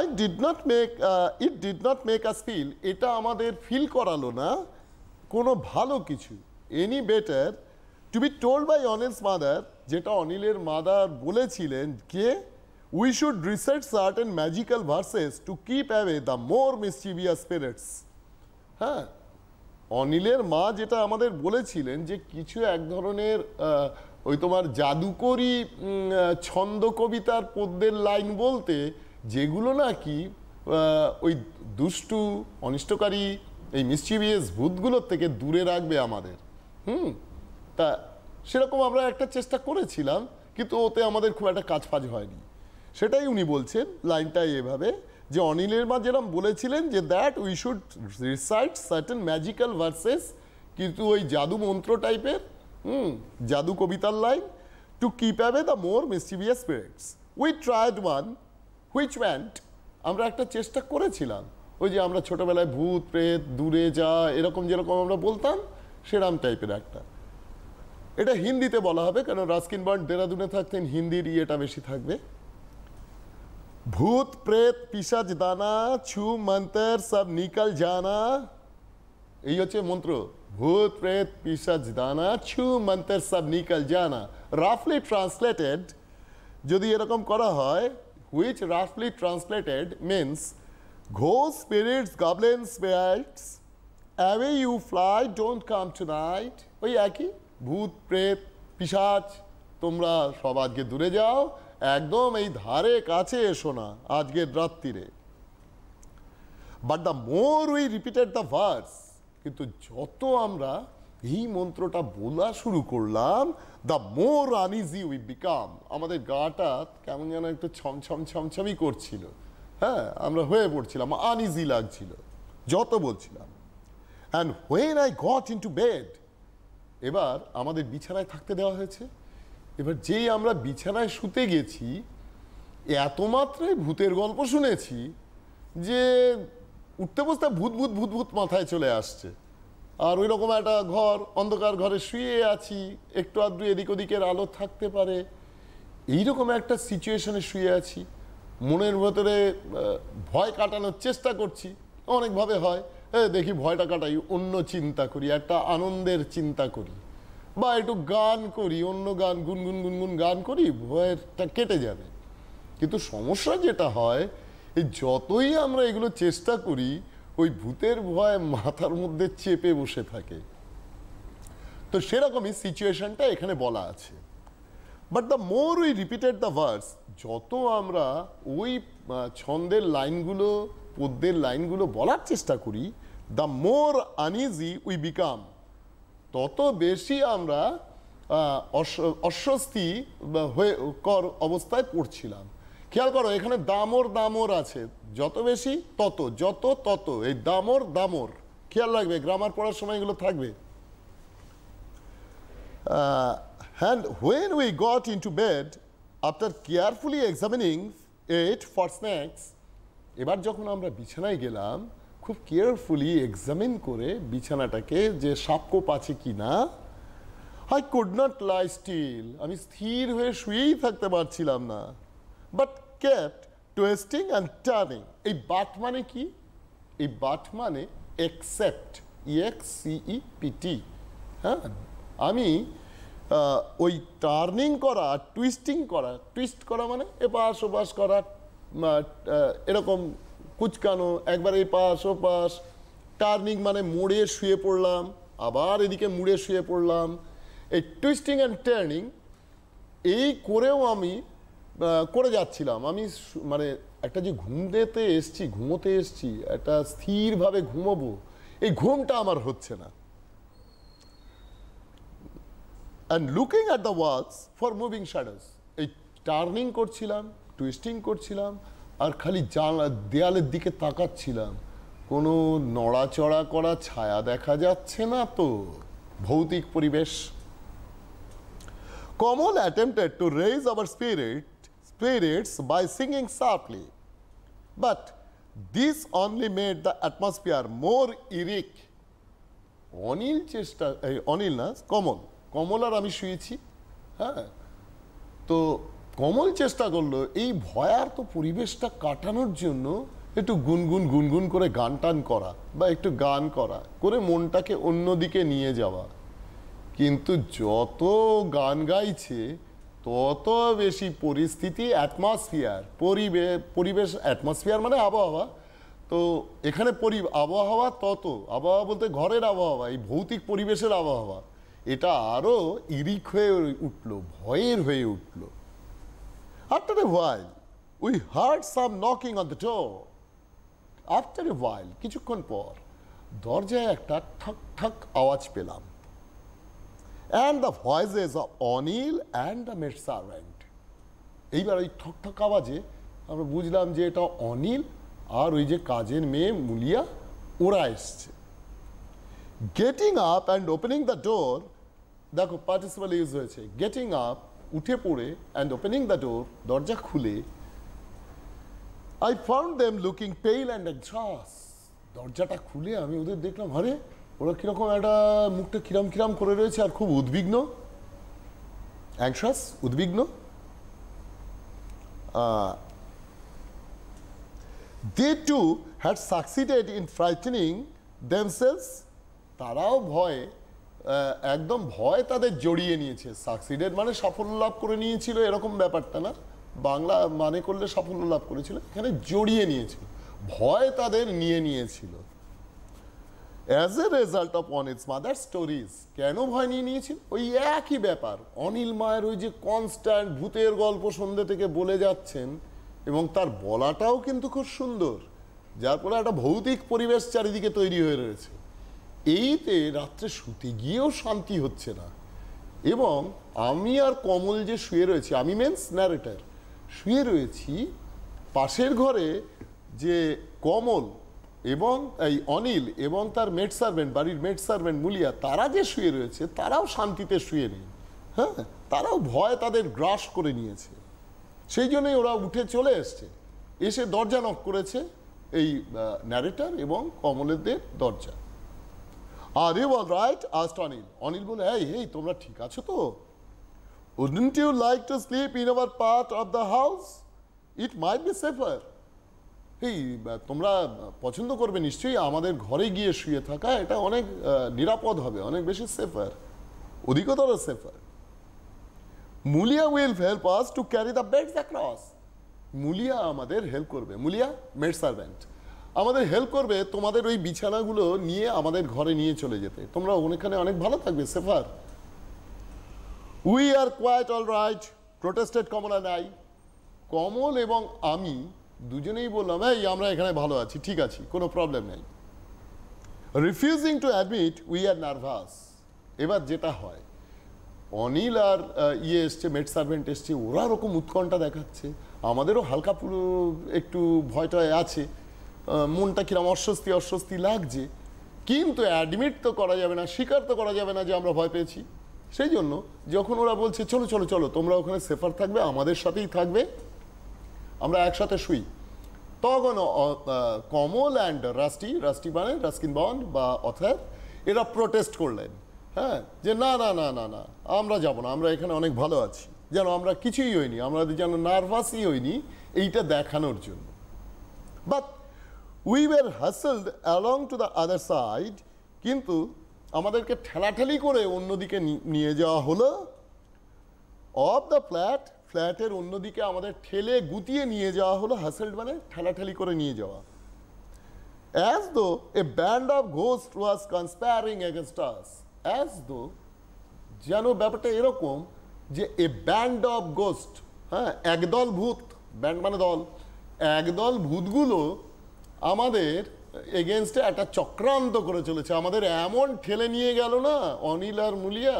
[SPEAKER 2] It did not make us feel, এটা আমাদের ফিল করালো না কোনো ভালো কিছু। Any better to be told by Anil's mother, যেটা অনিলের মাদার বলেছিলেন, কে, we should research certain magical verses to keep away the more mischievous spirits. হ্যাঁ, অনিলের মা যেটা আমাদের বলেছিলেন যে কিছু এক ধরনের ওই তোমার জাদুকরি ছন্দ কবিতার পদ্যের লাইন বলতে, যেগুলো নাকি ওই দুষ্টু অনিষ্টকারী এই মিসচিভিয়াস ভূতগুলোর থেকে দূরে রাখবে আমাদের। তা সেরকম আমরা একটা চেষ্টা করেছিলাম, কিন্তু ওতে আমাদের খুব একটা কাজ ফাজ হয়নি। সেটাই উনি বলছেন, লাইনটাই এভাবে, যে অনিলের মা যেরকম বলেছিলেন যে that we should recite certain magical versus, কিন্তু ওই জাদু মন্ত্র টাইপের জাদু কবিতার line, two keep away the more mischievous spirits. We tried one which went, আমরা একটা চেষ্টা করেছিলাম, ওই যে আমরা ছোটবেলায় ভূত প্রেত দূরে যা এরকম যেরকম আমরা বলতাম, সেরকম টাইপের একটা। এটা হিন্দিতে বলা হবে, কারণ রাস্কিন বন্ড দেরাদুনে থাকতেন, হিন্দির ইয়েটা বেশি থাকবে। ভূত প্রেত পিশাচ দানা ছু মন্তর সব নিকল জানা, এই হচ্ছে মন্ত্র। ভূত প্রেত পিশাচ দানা ছু মন্তর সব নিকল জানা। রাফলি ট্রান্সলেটেড যদি এরকম করা হয়, হুইচ রাফলি translated means Ghost spirits, goblins, spirits, away you fly, don't come tonight. ওই একই ভূত প্রেত পিশাচ, তোমরা সব আজকে দূরে যাও, একদম এই ধারে কাছে এসো না আজকের রাত্রিরে। But the more we repeated the verse, কিন্তু যত আমরা এই মন্ত্রটা বলা শুরু করলাম, the more uneasy we become, আমাদের গাটা কেমন যেন একটু ছমছম ছমছমই করছিল। হ্যাঁ, আমরা হয়ে পড়ছিলাম, আনইজি লাগছিল যত বলছিলাম। And when I got into bed, এবার আমাদের বিছানায় থাকতে দেওয়া হয়েছে। এবার যেই আমরা বিছানায় শুতে গেছি, এত মাত্রায় ভূতের গল্প শুনেছি যে উঠতে বসতে ভূত ভূত ভূত ভূত মাথায় চলে আসছে। আর ওই রকম একটা ঘর, অন্ধকার ঘরে শুয়ে আছি, একটু আধটু এদিক ওদিকের আলো থাকতে পারে, এইরকম একটা সিচুয়েশনে শুয়ে আছি। মনের ভেতরে ভয় কাটানোর চেষ্টা করছি, অনেকভাবে হয়, দেখি ভয়টা কাটাই, অন্য চিন্তা করি, একটা আনন্দের চিন্তা করি, বা একটু গান করি, অন্য গান গুনগুন গুনগুন গান করি, ভয়টা কেটে যাবে। কিন্তু সমস্যা যেটা হয়, এই যতই আমরা এগুলো চেষ্টা করি, ওই ভূতের ভয় মাথার মধ্যে চেপে বসে থাকে। তো সেরকমই সিচুয়েশনটা এখানে বলা আছে। But the more we repeated the verse, যত আমরা ওই ছন্দের লাইনগুলো, পদ্যের লাইনগুলো বলার চেষ্টা করি, the more uneasy we become, তত বেশি আমরা অস্বস্তি হয়ে অবস্থায় পড়ছিলাম। খেয়াল করো, এখানে দামর দামর আছে, যত বেশি তত, যত তত, এই দামর দামর খেয়াল রাখবে, গ্রামার পড়ার সময় এগুলো থাকবে। And when we got into bed, after carefully examining it for snacks, এবার যখন আমরা বিছানায় গেলাম, খুব কেয়ারফুলি এক্সামিন করে বিছানাটাকে যে সাপকোপ আছে কি না, I could not lie still, আমি স্থির হয়ে শুয়েই থাকতে পারছিলাম না। But kept twisting and turning, এই বাট মানে কি? এই বাট মানে except, EXCEPT, হ্যাঁ, আমি ওই টার্নিং করা, টুইস্টিং করা, টুইস্ট করা মানে এপাশ ওপাশ করা, এরকম কুচকানো, একবার এপাশ ওপাশ, টার্নিং মানে মুড়ে শুয়ে পড়লাম, আবার এদিকে মুড়ে শুয়ে পড়লাম, এই টুইস্টিং অ্যান্ড টার্নিং এই করেও আমি করে যাচ্ছিলাম। আমি মানে একটা যে ঘুমোতে এসছি, একটা স্থিরভাবে ঘুমোবো, এই ঘুমটা আমার হচ্ছে না। And looking at the walls for moving shadows, এই টার্নিং করছিলাম, টুইস্টিং করছিলাম, আর খালি দেয়ালের দিকে তাকাচ্ছিলাম, কোনো নড়াচড়া করা ছায়া দেখা যাচ্ছে না তো, ভৌতিক পরিবেশ। Kamal attempted to raise our spirits by singing softly, but this only made the atmosphere more eerie. Anil না, কমল আর আমি শুয়েছি। হ্যাঁ, তো কমল চেষ্টা করলো এই ভয়ার্ত পরিবেশটা কাটানোর জন্য একটু গুনগুন করে গান টান করা, বা একটু গান করা করে মনটাকে অন্যদিকে নিয়ে যাওয়া। কিন্তু যত গান গাইছে, তত বেশি পরিস্থিতি, অ্যাটমসফিয়ার, পরিবেশ, অ্যাটমসফিয়ার মানে আবহাওয়া, তো এখানে আবহাওয়া, তত আবহাওয়া বলতে ঘরের আবহাওয়া, এই ভৌতিক পরিবেশের আবহাওয়া, এটা আরো ইরিক হয়ে উঠল, ভয়ের হয়ে উঠল। After a while, we heard some knocking on the door. After a while, কিছুক্ষণ পর দরজায় একটা ঠক ঠক আওয়াজ পেলাম। And the voices of Anil and the maid servant. এইবার ওই ঠক ঠক আওয়াজে আমরা বুঝলাম যে এটা অনিল আর ওই যে কাজের মেয়ে মুলিয়া, ওরা এসছে। Getting up and opening the door, দেখো পার্টিসিপাল ইউজ হয়েছে, গেটিং আপ উঠে পড়ে, অ্যান্ড ওপেনিং দ্য ডোর দরজা খুলে, আই ফাউন্ড দেম লুকিং পেল অ্যান্ড এক্সস্ট, দরজাটা খুলে আমি ওদের দেখলাম, আরে ওরা কিরকম একটা মুখটা কিরাম কিরাম করে রয়েছে, আর খুব উদ্বিগ্ন, অ্যাংশাস, উদ্বিগ্ন। They too had succeeded in frightening themselves. তারাও ভয়ে, একদম ভয় তাদের জড়িয়ে নিয়েছে। সাকসিডেড মানে সাফল্য লাভ করে নিয়েছিল, এরকম ব্যাপারটা না, বাংলা মানে করলে সাফল্য লাভ করেছিল, এখানে জড়িয়ে নিয়েছিল, ভয় তাদের নিয়ে নিয়েছিল। As a result of Anil's mother stories, কেন ভয় নিয়ে নিয়েছিল? ওই একই ব্যাপার, অনিল মায়ের ওই যে কনস্ট্যান্ট ভূতের গল্প সন্ধ্যে থেকে বলে যাচ্ছেন, এবং তার বলাটাও কিন্তু খুব সুন্দর, যার ফলে একটা ভৌতিক পরিবেশ চারিদিকে তৈরি হয়ে রয়েছে। এইতে রাত্রে শুতে গিয়েও শান্তি হচ্ছে না। এবং আমি আর কমল যে শুয়ে রয়েছি, আমি মেন্স ন্যারেটার, শুয়ে রয়েছি, পাশের ঘরে যে কমল এবং এই অনিল এবং তার মেড সার্ভেন্ট, বাড়ির মেড সার্ভেন্ট মুলিয়া, তারা যে শুয়ে রয়েছে তারাও শান্তিতে শুয়ে নেই। হ্যাঁ, তারাও ভয় তাদের গ্রাস করে নিয়েছে। সেই জন্যই ওরা উঠে চলে এসছে, এসে দরজা নক করেছে, এই ন্যারেটার এবং কমলেরদের দরজা। Are you all right asked Anil. Anil বলে, এই তোমরা ঠিক আছো তো? Wouldn't you like to sleep in our part of the house? It might be safer. এই তোমরা পছন্দ করবে নিশ্চয়ই আমাদের ঘরে গিয়ে শুয়ে থাকা, এটা অনেক নিরাপদ হবে, অনেক বেশি সেফার, অধিকতর safer. Muliya will help us to carry the beds across. Muliya আমাদের হেল্প করবে, মুলিয়া মেড সার্ভেন্ট আমাদের হেল্প করবে তোমাদের ওই বিছানাগুলো নিয়ে আমাদের ঘরে নিয়ে চলে যেতে, তোমরা ওখানে অনেক ভালো থাকবে, safer. We are quite all right, protested Kamal and I. কমল এবং আমি দুজনেই বললাম, আমরা এখানে ভালো আছি, ঠিক আছি, কোনো প্রবলেম নেই। Refusing to admit we are nervous. এবার যেটা হয়, অনিল আর এসছে, মেড সার্ভেন্ট এসছে, ওরা ওরকম উৎকণ্ঠা দেখাচ্ছে, আমাদেরও হালকা পুরো একটু ভয়টয় আছে, মনটা কিরম অস্বস্তি অস্বস্তি লাগছে, কিন্তু অ্যাডমিট তো করা যাবে না, স্বীকার তো করা যাবে না যে আমরা ভয় পেয়েছি। সেই জন্য যখন ওরা বলছে চলো চলো চলো তোমরা ওখানে সেফার থাকবে, আমাদের সাথেই থাকবে, আমরা একসাথে শুই, তখন কমল অ্যান্ড রাস্টি মানে রাস্কিন বন্ড বা অথার, এরা প্রোটেস্ট করলেন, হ্যাঁ, যে না না না না না আমরা যাব না, আমরা এখানে অনেক ভালো আছি, যেন আমরা কিছুই হইনি, আমরা যেন নার্ভাসই হইনি, এইটা দেখানোর জন্য। But we were hustled along to the other side, কিন্তু আমাদেরকে ঠেলাঠেলি করে অন্যদিকে নিয়ে যাওয়া হলো। অফ দ্য ফ্ল্যাটের অন্যদিকে আমাদের ঠেলে গুতিয়ে নিয়ে যাওয়া হলো, হাসেলড মানে ঠেলাঠেলি করে নিয়ে যাওয়া। As though a band of ghost was conspiring against us, as though, যেন ব্যাপারটা এরকম যে এ ব্যান্ড অফ গোস্ট, হ্যাঁ, একদল ভূত, ব্যান্ড মানে দল, একদল ভূতগুলো আমাদের এগেনস্টে একটা চক্রান্ত করে চলেছে, আমাদের এমন ঠেলে নিয়ে গেল না অনিল আর মুলিয়া,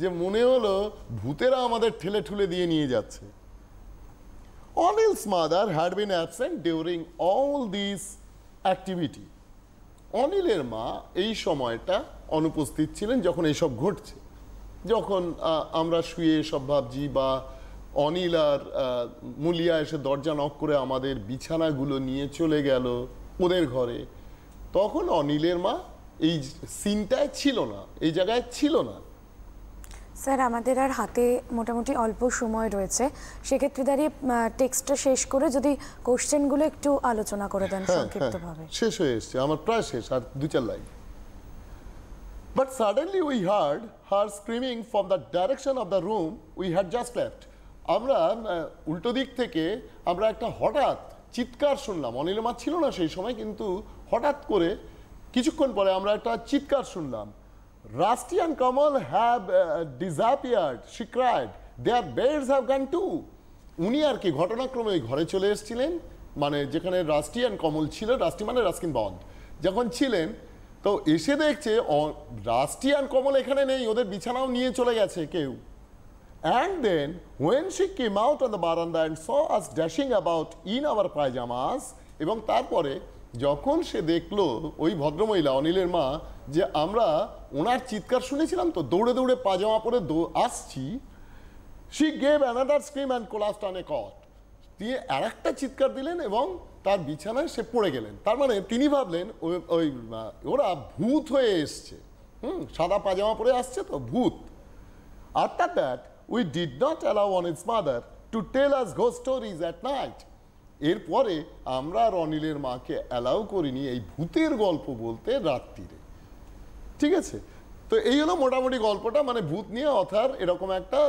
[SPEAKER 2] যে মনে হলো ভূতেরা আমাদের ঠেলে ঠুলে দিয়ে নিয়ে যাচ্ছে। Anil's mother had been absent during all this activity. অনিলের মা এই সময়টা অনুপস্থিত ছিলেন যখন এইসব ঘটছে, যখন আমরা শুয়ে এসব ভাবছি, বা অনিল আর মুলিয়া এসে দরজা নক করে আমাদের বিছানাগুলো নিয়ে চলে গেল ওদের ঘরে, তখন অনিলের মা এই সিনটায় ছিল না, এই জায়গায় ছিল না।
[SPEAKER 1] স্যার, আমাদের আর হাতে মোটামুটি অল্প সময় রয়েছে, সেক্ষেত্রে দাঁড়িয়ে টেক্সটটা শেষ করে যদি কোশ্চেনগুলো একটু আলোচনা করে দেন সংক্ষিপ্তভাবে।
[SPEAKER 2] শেষ হয়ে এসছে আমার, প্রায় শেষ, আর 2-4 line. But suddenly we heard her screaming from the direction of the room we had just left. আমরা উল্টো দিক থেকে আমরা একটা হঠাৎ চিৎকার শুনলাম, অনিলের মা ছিল না সেই সময়, কিন্তু হঠাৎ করে কিছুক্ষণ পরে আমরা একটা চিৎকার শুনলাম। Rusty and Kamal have disappeared, she cried. Their beds have gone too. উনি আর কি ঘটনাক্রমে ওই ঘরে চলে এসেছিলেন, মানে যেখানে রাস্টি অ্যান্ড কমল ছিল, রাস্টি মানে রাস্কিন বন্ড, যখন ছিলেন, তো এসে দেখছে রাস্টি অ্যান্ড কমল এখানে নেই, ওদের বিছানাও নিয়ে চলে গেছে কেউ। And then when she came out on the veranda and saw us dashing about in our pajamas, এবং তারপরে যখন সে দেখলো ওই ভদ্রমহিলা অনিলের মা যে আমরা ওনার চিৎকার শুনেছিলাম তো, দৌড়ে দৌড়ে পাজামা পরে আসছি, she gave another scream and collapsed on a cot. তিনি আর একটা চিৎকার দিলেন এবং তার বিছানায় সে পড়ে গেলেন। তার মানে তিনি ভাবলেন ওই ওরা ভূত হয়ে এসছে, সাদা পাজামা পরে আসছে তো, ভূত। After that we did not allow Anil's mother to tell us ghost stories at night. এরপরে আমরা আর অনিলের মাকে অ্যালাউ করিনি এই ভূতের গল্প বলতে রাত্রিরে। ঠিক আছে, তো এই হলো মোটামুটি গল্পটা, মানে ভূত নিয়ে অথার এরকম একটা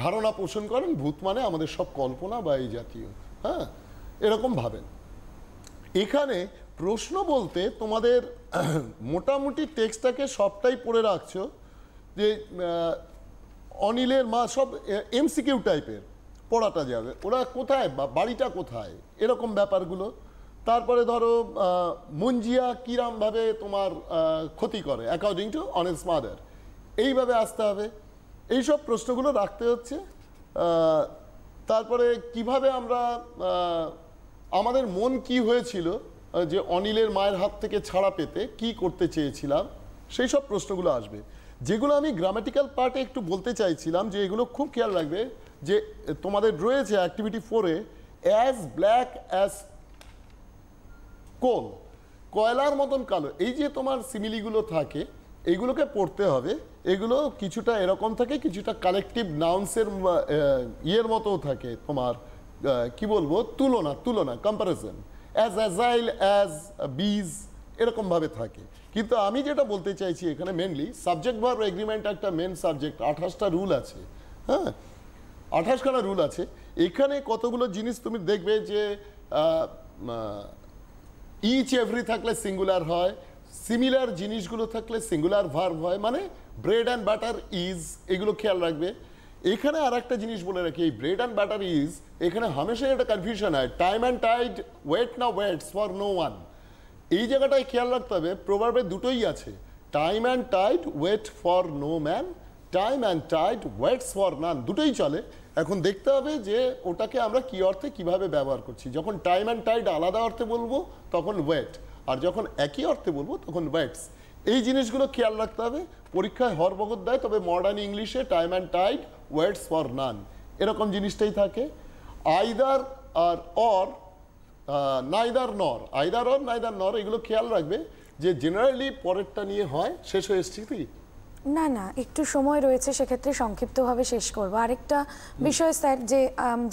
[SPEAKER 2] ধারণা পোষণ করেন, ভূত মানে আমাদের সব কল্পনা বা এই জাতীয়, হ্যাঁ, এরকম ভাবেন। এখানে প্রশ্ন বলতে তোমাদের মোটামুটি টেক্সটটাকে সবটাই পড়ে রাখছো, যে অনিলের মা, সব এমসিকিউ টাইপের পড়াটা যাবে, ওরা কোথায় বা বাড়িটা কোথায়, এরকম ব্যাপারগুলো। তারপরে ধরো মঞ্জিয়া কিরামভাবে তোমার ক্ষতি করে অ্যাকর্ডিং টু অনেস্ট মাদার, এইভাবে আসতে হবে। এইসব প্রশ্নগুলো রাখতে হচ্ছে। তারপরে কিভাবে আমরা আমাদের মন কি হয়েছিল যে অনিলের মায়ের হাত থেকে ছাড়া পেতে কি করতে চেয়েছিলাম, সেই সব প্রশ্নগুলো আসবে। যেগুলো আমি গ্রামাটিক্যাল পার্টে একটু বলতে চাইছিলাম, যে এগুলো খুব খেয়াল রাখবে, যে তোমাদের রয়েছে অ্যাক্টিভিটি 4-এ অ্যাজ ব্ল্যাক অ্যাজ কোল, কয়লার মতন কালো, এই যে তোমার সিমিলিগুলো থাকে এইগুলোকে পড়তে হবে। এগুলো কিছুটা এরকম থাকে, কিছুটা কালেকটিভ নাউন্সের ইয়ের মতো থাকে, তোমার কি বলবো, তুলনা কম্পারিজন, অ্যাজ অ্যাজাইল, অ্যাজ বিজ, এরকমভাবে থাকে। কিন্তু আমি যেটা বলতে চাইছি এখানে মেনলি সাবজেক্ট ভার্ব এগ্রিমেন্ট একটা মেন সাবজেক্ট, 28টা রুল আছে, হ্যাঁ 28খানা রুল আছে। এখানে কতগুলো জিনিস তুমি দেখবে যে ইচ এভরি থাকলে সিঙ্গুলার হয়, সিমিলার জিনিসগুলো থাকলে সিঙ্গুলার ভার্ব হয়, মানে ব্রেড অ্যান্ড বাটার ইজ, এগুলো খেয়াল রাখবে। এখানে আর একটা জিনিস বলে রাখি, এই ব্রেড অ্যান্ড বাটার ইজ, এখানে হামেশাই একটা কনফিউশন হয়, টাইম অ্যান্ড টাইড, ওয়েট না ওয়েটস ফর নো ওয়ান, এই জায়গাটায় খেয়াল রাখতে হবে। প্রভাবে দুটোই আছে, time and tide, wait for no man, time and tide, waits for none, দুটোই চলে। এখন দেখতে হবে যে ওটাকে আমরা কি অর্থে কিভাবে ব্যবহার করছি। যখন টাইম অ্যান্ড টাইড আলাদা অর্থে বলবো তখন ওয়েট, আর যখন একই অর্থে বলবো তখন ওয়েটস। এই জিনিসগুলো খেয়াল রাখতে হবে। পরীক্ষায় হরবগত দেয়, তবে মডার্ন ইংলিশে time and tide, waits for none, এরকম জিনিসটাই থাকে। আইদার আর or, neither nor, either or neither nor, এগুলো খেয়াল রাখবে যে জেনারেলি পরেরটা নিয়ে হয়। শেষ হয়ে এসছি কি?
[SPEAKER 1] না না, একটু সময় রয়েছে, সেক্ষেত্রে সংক্ষিপ্তভাবে শেষ করব। আরেকটা বিষয় স্যার, যে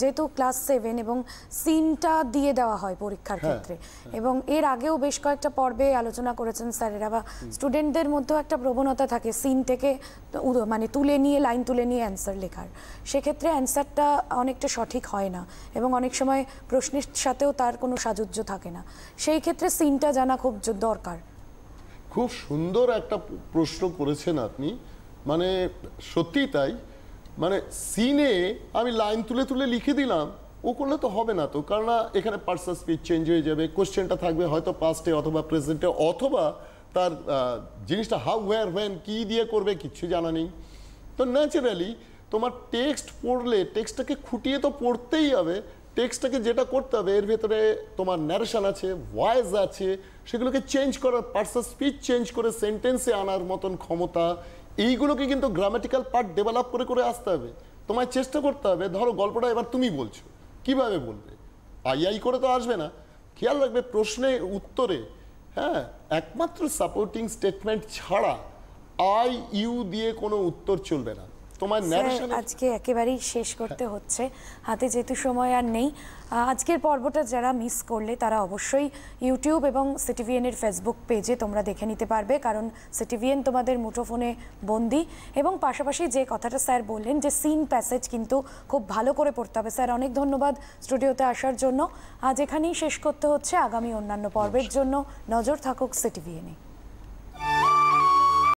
[SPEAKER 1] যেহেতু ক্লাস 7 এবং সিনটা দিয়ে দেওয়া হয় পরীক্ষার ক্ষেত্রে, এবং এর আগেও বেশ কয়েকটা পর্বে আলোচনা করেছেন স্যারেরা, বা স্টুডেন্টদের মধ্যেও একটা প্রবণতা থাকে সিন থেকে মানে তুলে নিয়ে, লাইন তুলে নিয়ে অ্যান্সার লেখার। সেক্ষেত্রে অ্যান্সারটা অনেকটা সঠিক হয় না, এবং অনেক সময় প্রশ্নের সাথেও তার কোনো সাযুজ্য থাকে না। সেই ক্ষেত্রে সিনটা জানা খুব দরকার।
[SPEAKER 2] খুব সুন্দর একটা প্রশ্ন করেছেন আপনি, মানে সত্যি তাই। মানে সিনে আমি লাইন তুলে তুলে লিখে দিলাম, ও করলে তো হবে না তো, কারণ এখানে পার্টস অফ স্পিচ চেঞ্জ হয়ে যাবে, কোশ্চেনটা থাকবে হয়তো পাস্টে অথবা প্রেজেন্টে, অথবা তার জিনিসটা হাউ, ওয়্যার, হোয়েন, কি দিয়ে করবে কিচ্ছু জানা নেই। তো ন্যাচারালি তোমার টেক্সট পড়লে টেক্সটটাকে খুঁটিয়ে তো পড়তেই হবে। টেক্সটটাকে যেটা করতে হবে, এর ভেতরে তোমার ন্যারেশন আছে, ভয়েস আছে, সেগুলোকে চেঞ্জ করার, পার্টস অফ স্পিচ চেঞ্জ করে সেন্টেন্সে আনার মতন ক্ষমতা, এইগুলোকে কিন্তু গ্রামাটিক্যাল পার্ট ডেভেলপ করে করে আসতে হবে। তোমায় চেষ্টা করতে হবে। ধরো গল্পটা এবার তুমি বলছো, কিভাবে বলবে? আই করে তো আসবে না। খেয়াল রাখবে প্রশ্নের উত্তরে, হ্যাঁ, একমাত্র সাপোর্টিং স্টেটমেন্ট ছাড়া আই ইউ দিয়ে কোনো উত্তর চলবে না। তোমার ন্যারেশন
[SPEAKER 1] আজকে একেবারেই শেষ করতে হচ্ছে, হাতে যেহেতু সময় আর নেই। আজকের পর্বটা যারা মিস করলে তারা অবশ্যই ইউটিউব এবং সিটিভিএনের ফেসবুক পেজে তোমরা দেখে নিতে পারবে, কারণ সিটিভিএন তোমাদের মুঠোফোনে বন্দি। এবং পাশাপাশি যে কথাটা স্যার বললেন যে সিন প্যাসেজ কিন্তু খুব ভালো করে পড়তে হবে। স্যার অনেক ধন্যবাদ স্টুডিওতে আসার জন্য। আজ এখানেই শেষ করতে হচ্ছে। আগামী অন্যান্য পর্বের জন্য নজর থাকুক সিটিভিএনে।